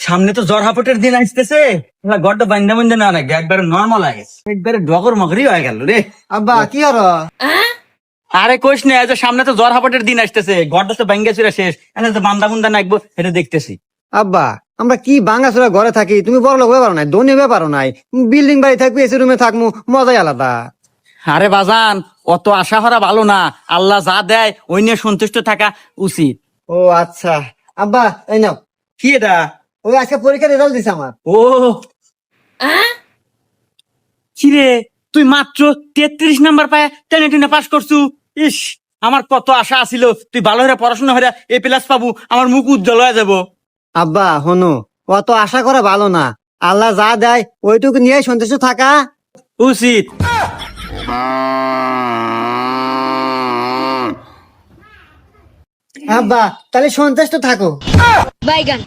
সামনে তো জ্বর হাপটের দিন আসতেছে, গড়টা বান্ধা বান্ধা না নাকি একবারে নর্মাল হয়ে গেছে, একবারে ডগর মগরি হয়ে গেল রে। আব্বা কি হলো? আরে কইস না, যে সামনে তো জ্বর হাপটের দিন আসতেছে, গড়টা তো বাঙ্গা চুরা শেষ, এখন তো বান্দা বুন্দা নাকবো এটা দেখতেছি। আব্বা আমরা কি ভাঙাচোরা ঘরে থাকি, তুমি বড় লোক ব্যাপারও নাই, ধনী ব্যাপারও নাই, বিল্ডিং বাড়ি থাকবি, এসি রুমে থাকবো, মজাই আলাদা। আরে বাজান, অত আশা করা ভালো না, আল্লাহ যা দেয় ওই নিয়ে সন্তুষ্ট থাকা উচিত। ও আচ্ছা আব্বা এই নাও, কি এটা? ওই আজকে পরীক্ষার রেজাল্ট দিছে আমার। ও কিরে, তুই মাত্র 33 নাম্বার পায় টেনে টেনে পাস করছু। ইস, আমার কত আশা আছিল তুই ভালো হয়ে পড়াশোনা হয়ে এ প্লাস পাবো, আমার মুখ উজ্জ্বল হয়ে যাবো। আব্বা হনু, অত আশা করা ভালো না, আল্লাহ যা দেয় ওইটুকু নিয়ে সন্তুষ্ট থাকা উচিত। আব্বা তাহলে সন্তুষ্ট থাকো। বাইগান।